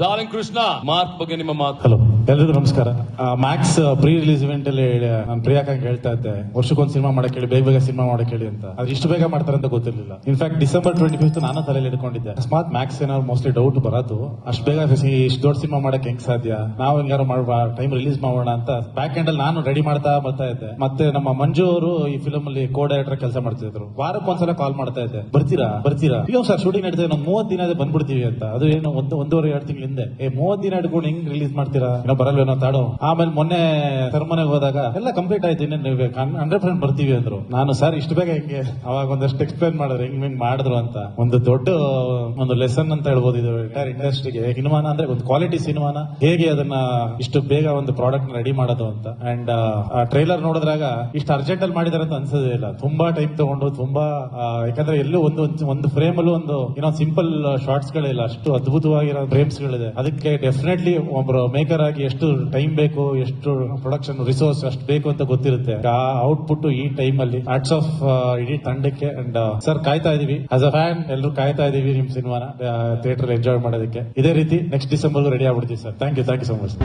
Darling Krishna mark ಬಗ್ಗೆ ನಿಮ್ಮ ಮಾತು. ಹಲೋ, ಎಲ್ರಿಗೂ ನಮಸ್ಕಾರ. ಮ್ಯಾಕ್ಸ್ ಪ್ರೀ ರಿಲೀಸ್ ಇವೆಂಟ್ ಅಲ್ಲಿ ನಾನು ಪ್ರಿಯಾಕಂಗ್ ಹೇಳ್ತಾ ಇದ್ದೆ, ವರ್ಷಕ್ಕೊಂದು ಸಿನಿಮಾ ಮಾಡಕ್ ಹೇಳಿ, ಬೇಗ ಸಿನಿಮಾ ಮಾಡಕ್ ಹೇಳಿ ಅಂತ. ಅದ್ರ ಇಷ್ಟು ಬೇಗ ಮಾಡ್ತಾರೆ ಅಂತ ಗೊತ್ತಿರಲಿಲ್ಲ. ಇನ್ಫ್ಯಾಕ್ಟ್ ಡಿಸೆಂಬರ್ 25 ನಾನು ತಲೆಯಲ್ಲಿ ಇಟ್ಕೊಂಡಿದ್ದೆ, ಅಕಸ್ಮಾತ್ ಮ್ಯಾಕ್ಸ್ ಏನಾದ್ರು ಮೋಸ್ಟ್ಲಿ ಡೌಟ್ ಬರೋದು, ಅಷ್ಟು ಬೇಗ ಇಷ್ಟು ದೊಡ್ಡ ಸಿನಿಮಾ ಮಾಡಕ್ ಹೆಂಗ್ ಸಾಧ್ಯ, ನಾವು ಹಿಂಗಾರು ಮಾಡುವ ಟೈಮ್ ರಿಲೀಸ್ ಮಾಡೋಣ ಅಂತ ಬ್ಯಾಕ್ ಎಂಡ್ ಅಲ್ಲಿ ನಾನು ರೆಡಿ ಮಾಡ್ತಾ ಬರ್ತಾ ಇದ್ದೆ. ಮತ್ತೆ ನಮ್ಮ ಮಂಜು ಅವರು ಈ ಫಿಲ್ಮ್ ಅಲ್ಲಿ ಕೋ ಡೈರೆಕ್ಟರ್ ಕೆಲಸ ಮಾಡ್ತಿದ್ರು. ವಾರಕ್ಕೊಂದ್ಸಲ ಕಾಲ್ ಮಾಡ್ತಾ ಇದ್ದೆ, ಬರ್ತೀರಾ ಅಯ್ಯೋ ಸರ್ ಶೂಟಿಂಗ್ ನಡೀತದೆ, ನಾವು 30 ದಿನ ಬಂದ್ಬಿಡ್ತೀವಿ ಅಂತ. ಅದು ಏನು ಒಂದೂವರೆ 2 ತಿಂಗಳ ಹಿಂದೆ 30 ದಿನ ಹಿಡ್ಕೊಂಡು ಹೆಂಗ್ ರಿಲೀಸ್ ಮಾಡ್ತೀರಾ, ಏನೋ ಬರಲ್ವೇನೋ ತಾಡು. ಆಮೇಲೆ ಮೊನ್ನೆ ಸೆರೆಮನೆಗೆ ಹೋದಾಗ ಎಲ್ಲ ಕಂಪ್ಲೀಟ್ ಆಯ್ತು, ಇನ್ನೇನು 100% ಬರ್ತೀವಿ ಅಂದ್ರು. ನಾನು ಸರ್ ಇಷ್ಟು ಬೇಗ ಹೆಂಗೆ, ಅವಾಗ ಒಂದಷ್ಟು ಎಕ್ಸ್ಪ್ಲೈನ್ ಮಾಡಿದ್ರೆ ಹೆಂಗ್ ಮಾಡಿದ್ರು ಅಂತ. ಒಂದು ದೊಡ್ಡ ಒಂದು ಲೆಸನ್ ಅಂತ ಹೇಳ್ಬೋದು ಇದು ಎಂಟೈರ್ ಇಂಡಸ್ಟ್ರಿಗೆ. ಸಿನಿಮಾನ ಅಂದ್ರೆ ಒಂದು ಕ್ವಾಲಿಟಿ ಸಿನಿಮಾನ ಹೇಗೆ ಅದನ್ನ ಇಷ್ಟು ಬೇಗ ಒಂದು ಪ್ರಾಡಕ್ಟ್ ರೆಡಿ ಮಾಡೋದು ಅಂತ. ಅಂಡ್ ಆ ಟ್ರೈಲರ್ ನೋಡಿದ್ರಾಗ ಇಷ್ಟು ಅರ್ಜೆಂಟ್ ಅಲ್ಲಿ ಮಾಡಿದಾರೆ ಅಂತ ಅನ್ಸೋದೇ ಇಲ್ಲ. ತುಂಬಾ ಟೈಮ್ ತಗೊಂಡು ತುಂಬಾ ಯಾಕಂದ್ರೆ ಎಲ್ಲೂ ಒಂದು ಫ್ರೇಮ್ ಅಲ್ಲೂ ಏನೋ ಸಿಂಪಲ್ ಶಾರ್ಟ್ಸ್ ಗಳಿಲ್ಲ, ಅಷ್ಟು ಅದ್ಭುತವಾಗಿರೋ ಫ್ರೇಮ್ಸ್ ಗಳಿದೆ. ಅದಕ್ಕೆ ಡೆಫಿನೆಟ್ಲಿ ಒಬ್ರು ಮೇಕರ್ ಆಗಿ ಎಷ್ಟು ಟೈಮ್ ಬೇಕು, ಎಷ್ಟು ಪ್ರೊಡಕ್ಷನ್ ರಿಸೋರ್ಸ್ ಅಷ್ಟು ಬೇಕು ಅಂತ ಗೊತ್ತಿರುತ್ತೆ. ಆ ಔಟ್ಪುಟ್ ಈ ಟೈಮ್ ಅಲ್ಲಿ ಹ್ಯಾಟ್ಸ್ ಆಫ್ ಇಡೀ ತಂಡಕ್ಕೆ. ಅಂಡ್ ಸರ್ ಕಾಯ್ತಾ ಇದೀವಿ, ಆಸ್ ಅ ಫ್ಯಾನ್ ಎಲ್ಲರೂ ಕಾಯ್ತಾ ಇದೀವಿ ನಿಮ್ ಸಿನಿಮಾನ ಥಿಯೇಟರ್ ಎಂಜಾಯ್ ಮಾಡೋದಕ್ಕೆ. ಇದೇ ರೀತಿ ನೆಕ್ಸ್ಟ್ ಡಿಸೆಂಬರ್ ರೆಡಿ ಆಗ್ಬಿಡ್ತೀವಿ sir. Thank you so much.